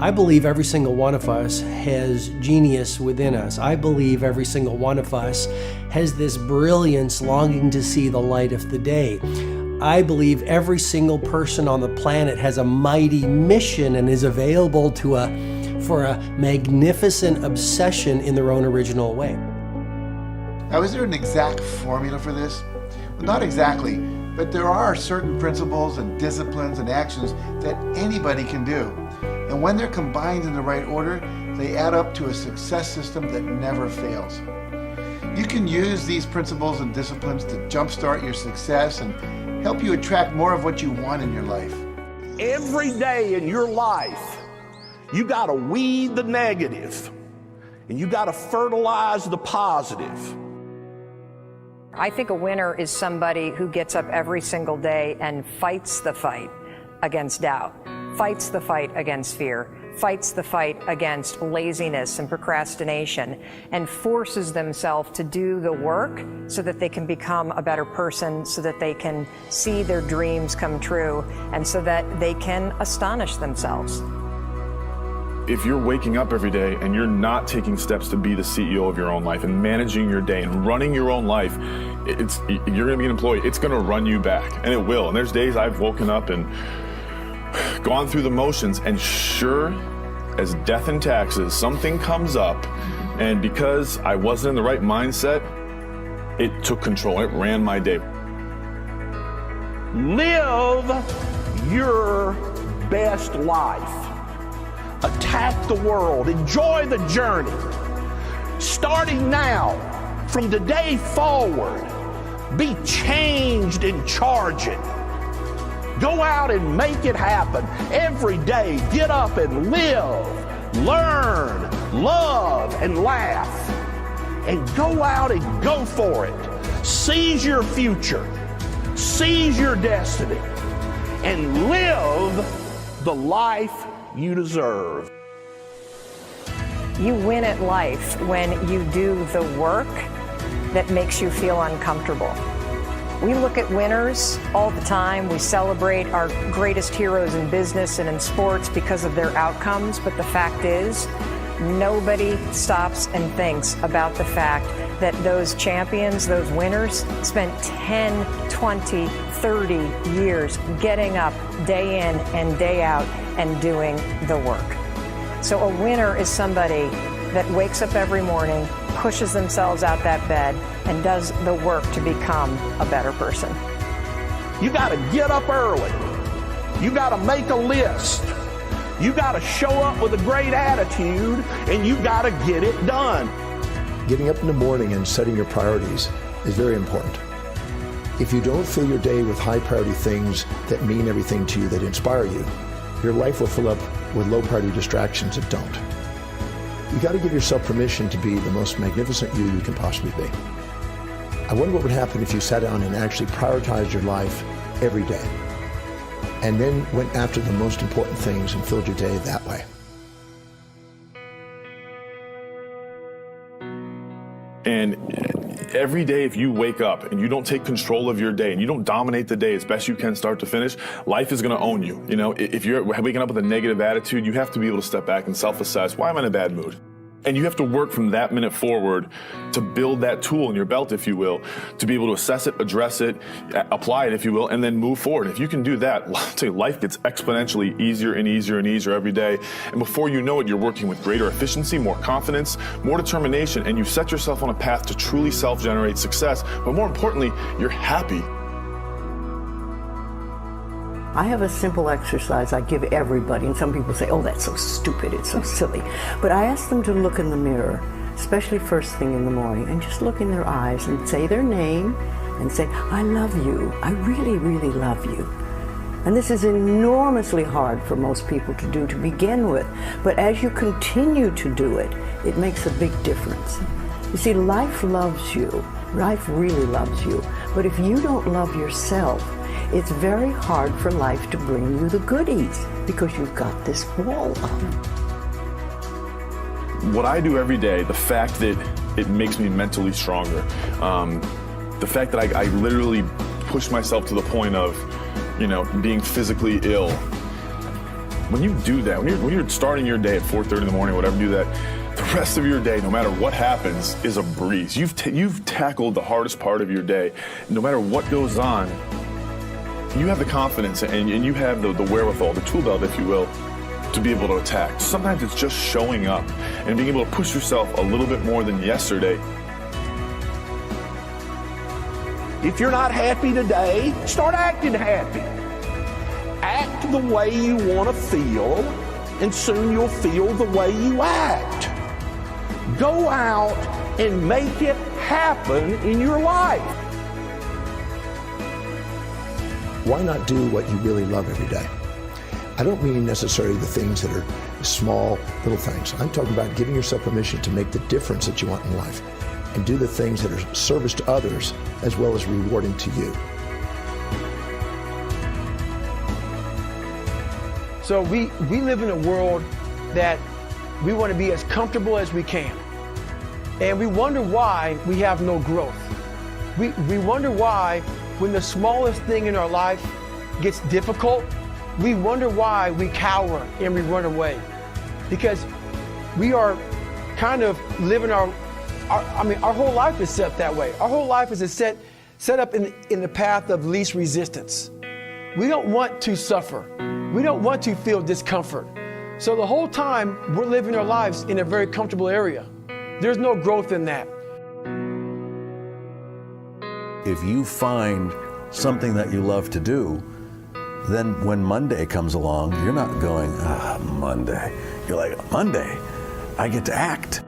I believe every single one of us has genius within us. I believe every single one of us has this brilliance longing to see the light of the day. I believe every single person on the planet has a mighty mission and is available for a magnificent obsession in their own original way. Now, is there an exact formula for this? Well, not exactly, but there are certain principles and disciplines and actions that anybody can do. And when they're combined in the right order, they add up to a success system that never fails. You can use these principles and disciplines to jumpstart your success and help you attract more of what you want in your life. Every day in your life, you got to weed the negative and you got to fertilize the positive. I think a winner is somebody who gets up every single day and fights the fight against doubt, fights the fight against fear, fights the fight against laziness and procrastination, and forces themselves to do the work so that they can become a better person, so that they can see their dreams come true, and so that they can astonish themselves. If you're waking up every day and you're not taking steps to be the CEO of your own life and managing your day and running your own life, you're gonna be an employee. It's gonna run you back, and it will. And there's days I've woken up and gone through the motions, and sure as death and taxes, something comes up, and because I wasn't in the right mindset, it took control. It ran my day. Live your best life. Attack the world. Enjoy the journey. Starting now, from today forward, be changed and charge it. Go out and make it happen. Every day, get up and live, learn, love, and laugh. And go out and go for it. Seize your future. Seize your destiny. And live the life you deserve. You win at life when you do the work that makes you feel uncomfortable. We look at winners all the time. We celebrate our greatest heroes in business and in sports because of their outcomes, but the fact is, nobody stops and thinks about the fact that those champions, those winners, spent 10, 20, 30 years getting up day in and day out and doing the work. So a winner is somebody that wakes up every morning, pushes themselves out that bed, and does the work to become a better person. You got to get up early. You got to make a list. You got to show up with a great attitude, and you got to get it done. Getting up in the morning and setting your priorities is very important. If you don't fill your day with high priority things that mean everything to you, that inspire you, your life will fill up with low priority distractions that don't. You got to give yourself permission to be the most magnificent you can possibly be. I wonder what would happen if you sat down and actually prioritized your life every day, and then went after the most important things and filled your day that way. And every day, if you wake up and you don't take control of your day and you don't dominate the day as best you can start to finish, life is going to own you. You know, if you're waking up with a negative attitude, you have to be able to step back and self-assess. Why am I in a bad mood? And you have to work from that minute forward to build that tool in your belt, if you will, to be able to assess it, address it, apply it, if you will, and then move forward. If you can do that, I'll tell you, life gets exponentially easier and easier and easier every day. And before you know it, you're working with greater efficiency, more confidence, more determination, and you set yourself on a path to truly self-generate success. But more importantly, you're happy. I have a simple exercise I give everybody, and some people say, oh, that's so stupid, it's so silly. But I ask them to look in the mirror, especially first thing in the morning, and just look in their eyes and say their name and say, I love you, I really, really love you. And this is enormously hard for most people to do to begin with, but as you continue to do it, it makes a big difference. You see, life loves you, life really loves you, but if you don't love yourself, it's very hard for life to bring you the goodies because you've got this wall up. What I do every day, the fact that it makes me mentally stronger, the fact that I literally push myself to the point of, you know, being physically ill, When you do that, when you're starting your day at 4:30 in the morning, whatever, do that, the rest of your day, no matter what happens, is a breeze. You've tackled the hardest part of your day. No matter what goes on, you have the confidence and you have the wherewithal, the tool belt, if you will, to be able to attack. Sometimes it's just showing up and being able to push yourself a little bit more than yesterday. If you're not happy today, start acting happy. Act the way you want to feel, and soon you'll feel the way you act. Go out and make it happen in your life. Why not do what you really love every day? I don't mean necessarily the things that are small, little things. I'm talking about giving yourself permission to make the difference that you want in life and do the things that are service to others as well as rewarding to you. So we live in a world that we want to be as comfortable as we can. And we wonder why we have no growth. We wonder why when the smallest thing in our life gets difficult, we wonder why we cower and we run away. Because we are kind of living our whole life is set that way. Our whole life is set up in the path of least resistance. We don't want to suffer. We don't want to feel discomfort. So the whole time we're living our lives in a very comfortable area. There's no growth in that. If you find something that you love to do, then when Monday comes along, you're not going, Monday. You're like, Monday, I get to act.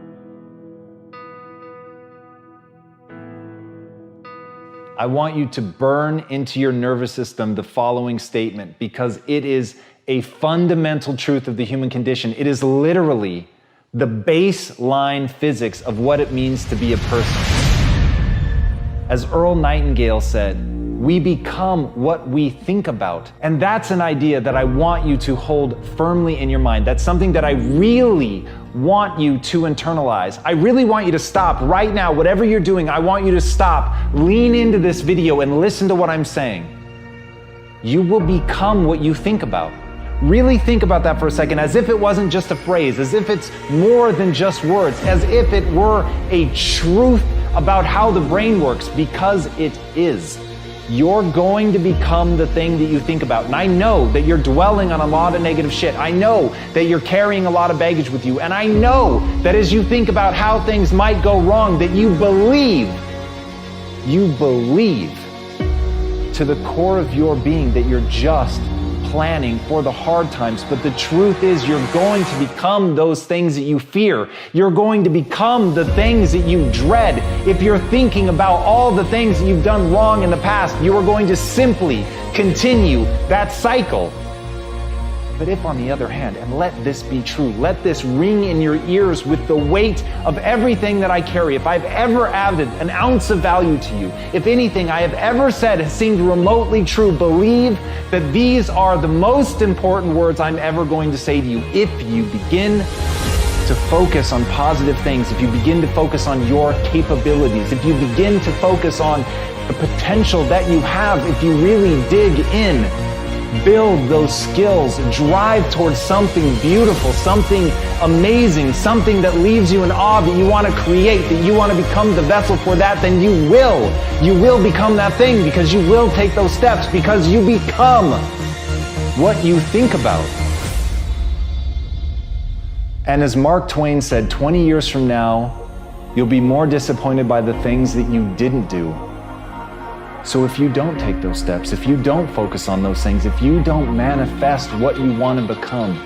I want you to burn into your nervous system the following statement, because it is a fundamental truth of the human condition. It is literally the baseline physics of what it means to be a person. As Earl Nightingale said, we become what we think about. And that's an idea that I want you to hold firmly in your mind. That's something that I really want you to internalize. I really want you to stop right now, whatever you're doing, I want you to stop, lean into this video and listen to what I'm saying. You will become what you think about. Really think about that for a second, as if it wasn't just a phrase, as if it's more than just words, as if it were a truth about how the brain works, because it is. You're going to become the thing that you think about. And I know that you're dwelling on a lot of negative shit. I know that you're carrying a lot of baggage with you. And I know that as you think about how things might go wrong, that you believe to the core of your being that you're just planning for the hard times. But the truth is, you're going to become those things that you fear. You're going to become the things that you dread. If you're thinking about all the things that you've done wrong in the past, you are going to simply continue that cycle. But if, on the other hand, and let this be true, let this ring in your ears with the weight of everything that I carry, if I've ever added an ounce of value to you, if anything I have ever said has seemed remotely true, believe that these are the most important words I'm ever going to say to you. If you begin to focus on positive things, if you begin to focus on your capabilities, if you begin to focus on the potential that you have, if you really dig in, build those skills, drive towards something beautiful, something amazing, something that leaves you in awe, that you want to create, that you want to become the vessel for that, then you will become that thing, because you will take those steps, because you become what you think about. And as Mark Twain said, 20 years from now, you'll be more disappointed by the things that you didn't do. So if you don't take those steps, if you don't focus on those things, if you don't manifest what you want to become,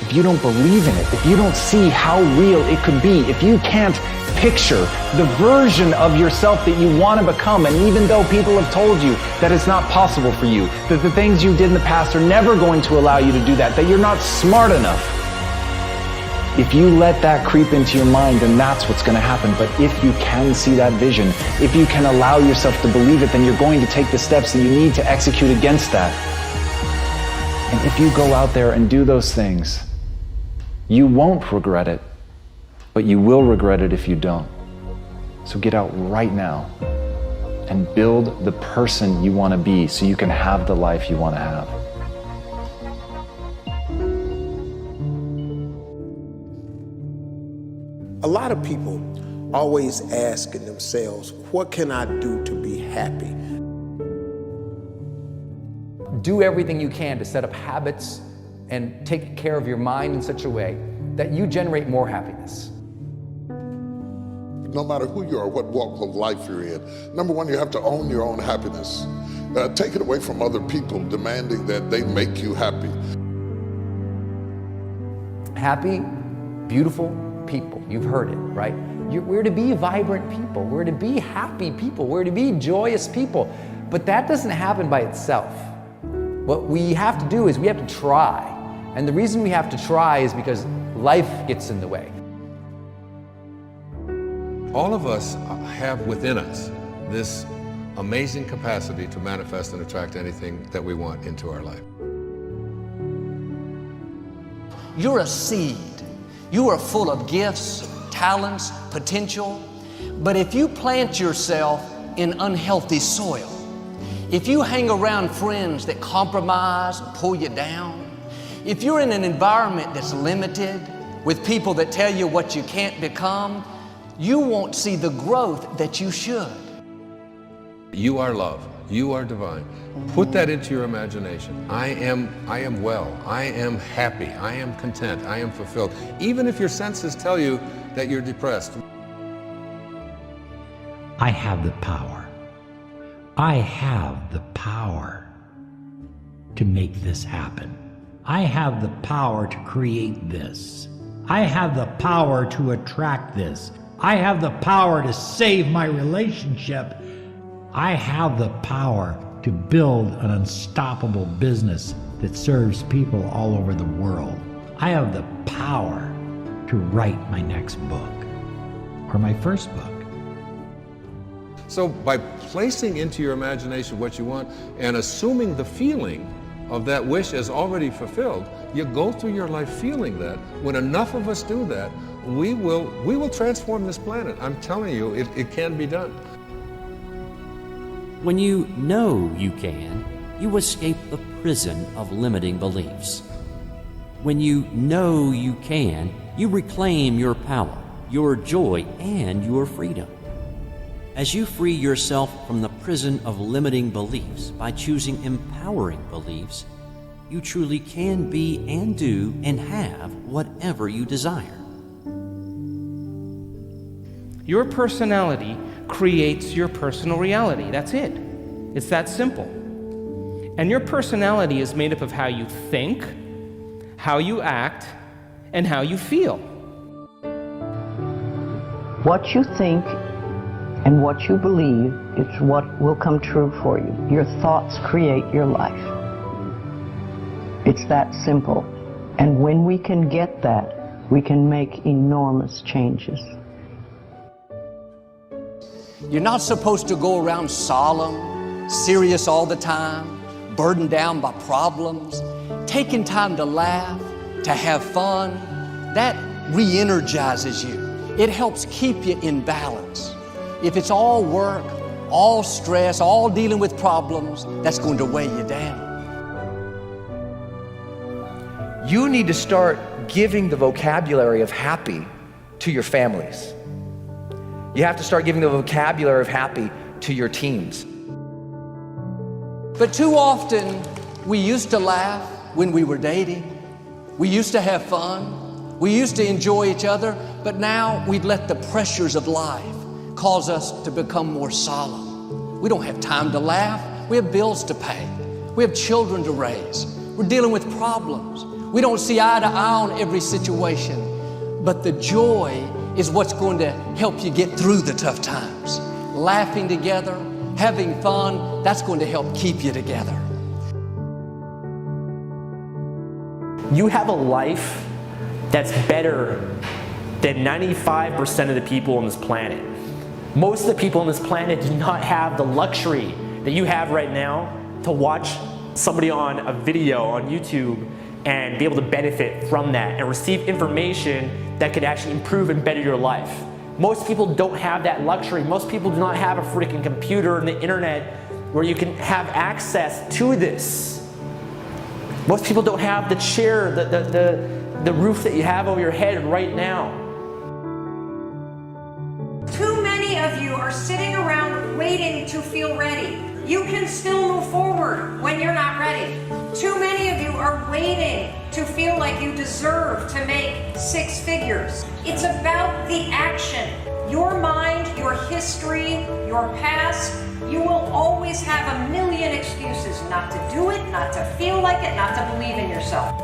if you don't believe in it, if you don't see how real it could be, if you can't picture the version of yourself that you want to become, and even though people have told you that it's not possible for you, that the things you did in the past are never going to allow you to do that you're not smart enough, if you let that creep into your mind, then that's what's going to happen. But if you can see that vision, if you can allow yourself to believe it, then you're going to take the steps that you need to execute against that. And if you go out there and do those things, you won't regret it, but you will regret it if you don't. So get out right now and build the person you want to be so you can have the life you want to have. A lot of people always asking themselves, what can I do to be happy? Do everything you can to set up habits and take care of your mind in such a way that you generate more happiness. No matter who you are, what walk of life you're in, number one, you have to own your own happiness. Take it away from other people demanding that they make you happy. Happy, beautiful people. You've heard it, right? We're to be vibrant people. We're to be happy people. We're to be joyous people. But that doesn't happen by itself. What we have to do is we have to try. And the reason we have to try is because life gets in the way. All of us have within us this amazing capacity to manifest and attract anything that we want into our life. You're a seed. You are full of gifts, talents, potential. But if you plant yourself in unhealthy soil, if you hang around friends that compromise and pull you down, if you're in an environment that's limited with people that tell you what you can't become, you won't see the growth that you should. You are love. You are divine. Put that into your imagination. I am well. I am happy. I am content. I am fulfilled. Even if your senses tell you that you're depressed. I have the power. I have the power to make this happen. I have the power to create this. I have the power to attract this. I have the power to save my relationship. I have the power to build an unstoppable business that serves people all over the world. I have the power to write my next book or my first book. So by placing into your imagination what you want and assuming the feeling of that wish as already fulfilled, you go through your life feeling that. When enough of us do that, we will transform this planet. I'm telling you, it can be done. When you know you can, you escape the prison of limiting beliefs. When you know you can, you reclaim your power, your joy, and your freedom. As you free yourself from the prison of limiting beliefs by choosing empowering beliefs, you truly can be and do and have whatever you desire. Your personality creates your personal reality. That's it. It's that simple. And your personality is made up of how you think, how you act, and how you feel. What you think and what you believe is what will come true for you. Your thoughts create your life. It's that simple. And when we can get that, we can make enormous changes. You're not supposed to go around solemn, serious all the time, burdened down by problems. Taking time to laugh, to have fun, that re-energizes you. It helps keep you in balance. If it's all work, all stress, all dealing with problems, that's going to weigh you down. You need to start giving the vocabulary of happy to your families. You have to start giving the vocabulary of happy to your teams. But too often, we used to laugh when we were dating. We used to have fun. We used to enjoy each other. But now we've let the pressures of life cause us to become more solemn. We don't have time to laugh. We have bills to pay. We have children to raise. We're dealing with problems. We don't see eye to eye on every situation. But the joy is what's going to help you get through the tough times. Laughing together, having fun, that's going to help keep you together. You have a life that's better than 95% of the people on this planet. Most of the people on this planet do not have the luxury that you have right now to watch somebody on a video on YouTube and be able to benefit from that and receive information that could actually improve and better your life. Most people don't have that luxury. Most people do not have a freaking computer and the internet where you can have access to this. Most people don't have the chair, the roof that you have over your head right now. sitting around waiting to feel ready. You can still move forward when you're not ready. Too many of you are waiting to feel like you deserve to make 6 figures. It's about the action. Your mind, your history, your past, you will always have a million excuses not to do it, not to feel like it, not to believe in yourself.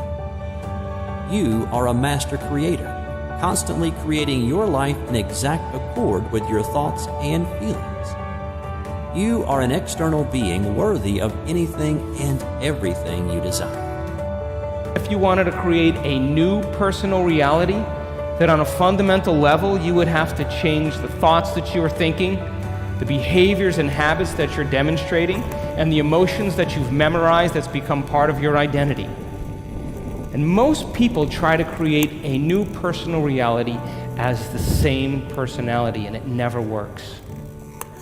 You are a master creator, constantly creating your life in exact accord with your thoughts and feelings. You are an external being worthy of anything and everything you desire. If you wanted to create a new personal reality, that on a fundamental level you would have to change the thoughts that you are thinking, the behaviors and habits that you're demonstrating, and the emotions that you've memorized that's become part of your identity. And most people try to create a new personal reality as the same personality, and it never works.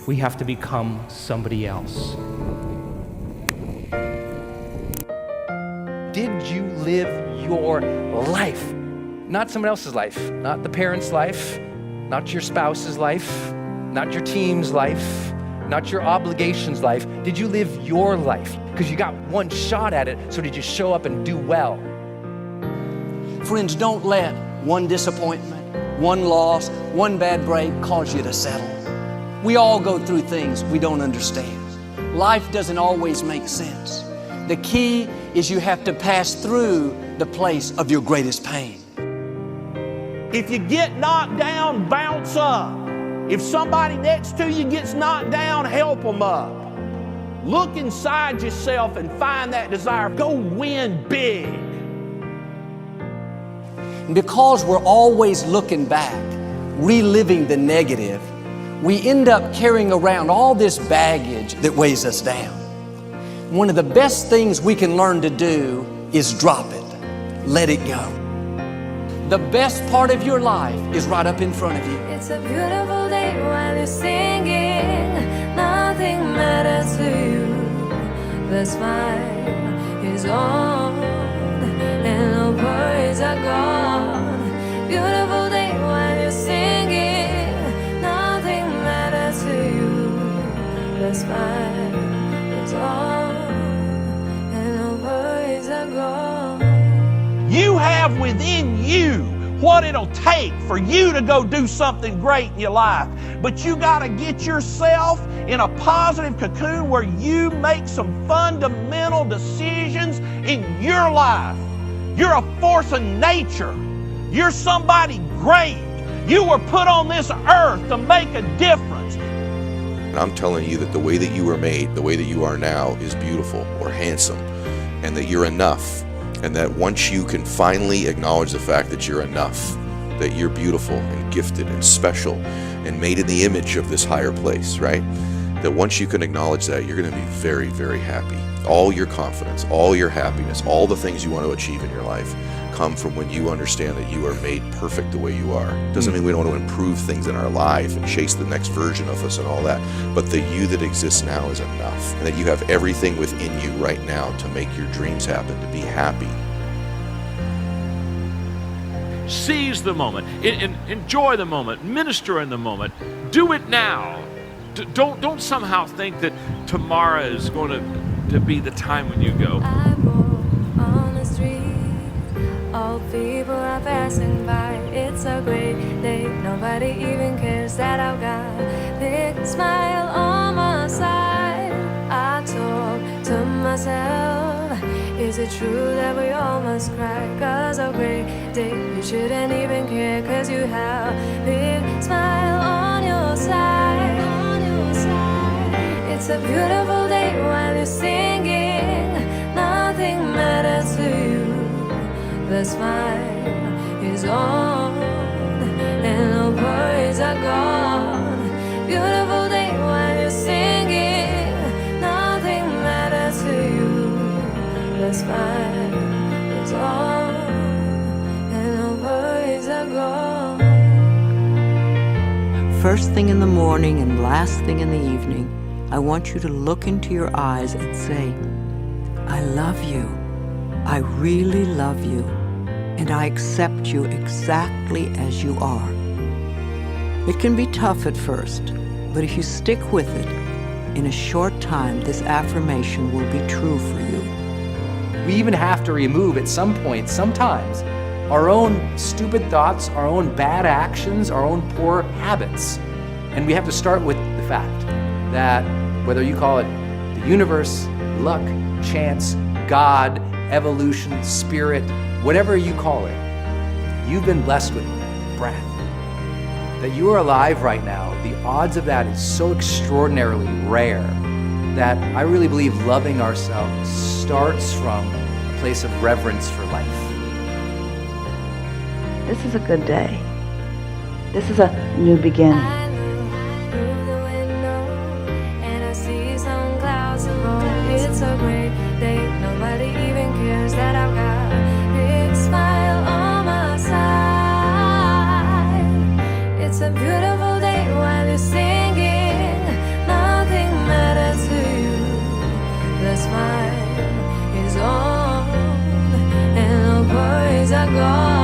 We have to become somebody else. Did you live your life? Not someone else's life, not the parent's life, not your spouse's life, not your team's life, not your obligation's life. Did you live your life? Because you got one shot at it, so did you show up and do well? Friends, don't let one disappointment, one loss, one bad break cause you to settle. We all go through things we don't understand. Life doesn't always make sense. The key is you have to pass through the place of your greatest pain. If you get knocked down, bounce up. If somebody next to you gets knocked down, help them up. Look inside yourself and find that desire. Go win big. Because we're always looking back, reliving the negative, we end up carrying around all this baggage that weighs us down. One of the best things we can learn to do is drop it. Let it go. The best part of your life is right up in front of you. It's a beautiful day while you're singing. Nothing matters to you. The smile is on and no worries are gone. Beautiful day while you're singing. Nothing matters to you. The smile is on and no worries are gone. You have within you what it'll take for you to go do something great in your life. But you got to get yourself in a positive cocoon where you make some fundamental decisions in your life. You're a force of nature. You're somebody great. You were put on this earth to make a difference. And I'm telling you that the way that you were made, the way that you are now, is beautiful or handsome, and that you're enough. And that once you can finally acknowledge the fact that you're enough, that you're beautiful and gifted and special and made in the image of this higher place, right? That once you can acknowledge that, you're going to be very, very happy. All your confidence, all your happiness, all the things you want to achieve in your life come from when you understand that you are made perfect the way you are. Doesn't mean we don't want to improve things in our life and chase the next version of us and all that, but the you that exists now is enough, and that you have everything within you right now to make your dreams happen, to be happy. Seize the moment, enjoy the moment, minister in the moment, do it now. Don't somehow think that tomorrow is going to be the time when you go. I walk on the street, all people are passing by. It's a great day, nobody even cares that I've got a big smile on my side. I talk to myself, is it true that we all must cry? 'Cause a great day, you shouldn't even care, 'cause you have a big smile on your side. It's a beautiful day while you're singing. Nothing matters to you. The smile is on and no worries are gone. Beautiful day while you're singing. Nothing matters to you. The smile is on and no worries are gone. First thing in the morning and last thing in the evening, I want you to look into your eyes and say, I love you. I really love you. And I accept you exactly as you are. It can be tough at first, But if you stick with it, in a short time, this affirmation will be true for you. We even have to remove at some point, sometimes, our own stupid thoughts, our own bad actions, our own poor habits. And we have to start with the fact that whether you call it the universe, luck, chance, God, evolution, spirit, whatever you call it, you've been blessed with breath. That you are alive right now, the odds of that is so extraordinarily rare that I really believe loving ourselves starts from a place of reverence for life. This is a good day. This is a new beginning. It's a great day. Nobody even cares that I've got a big smile on my side. It's a beautiful day while you're singing. Nothing matters to you. The smile is on and the worries are gone.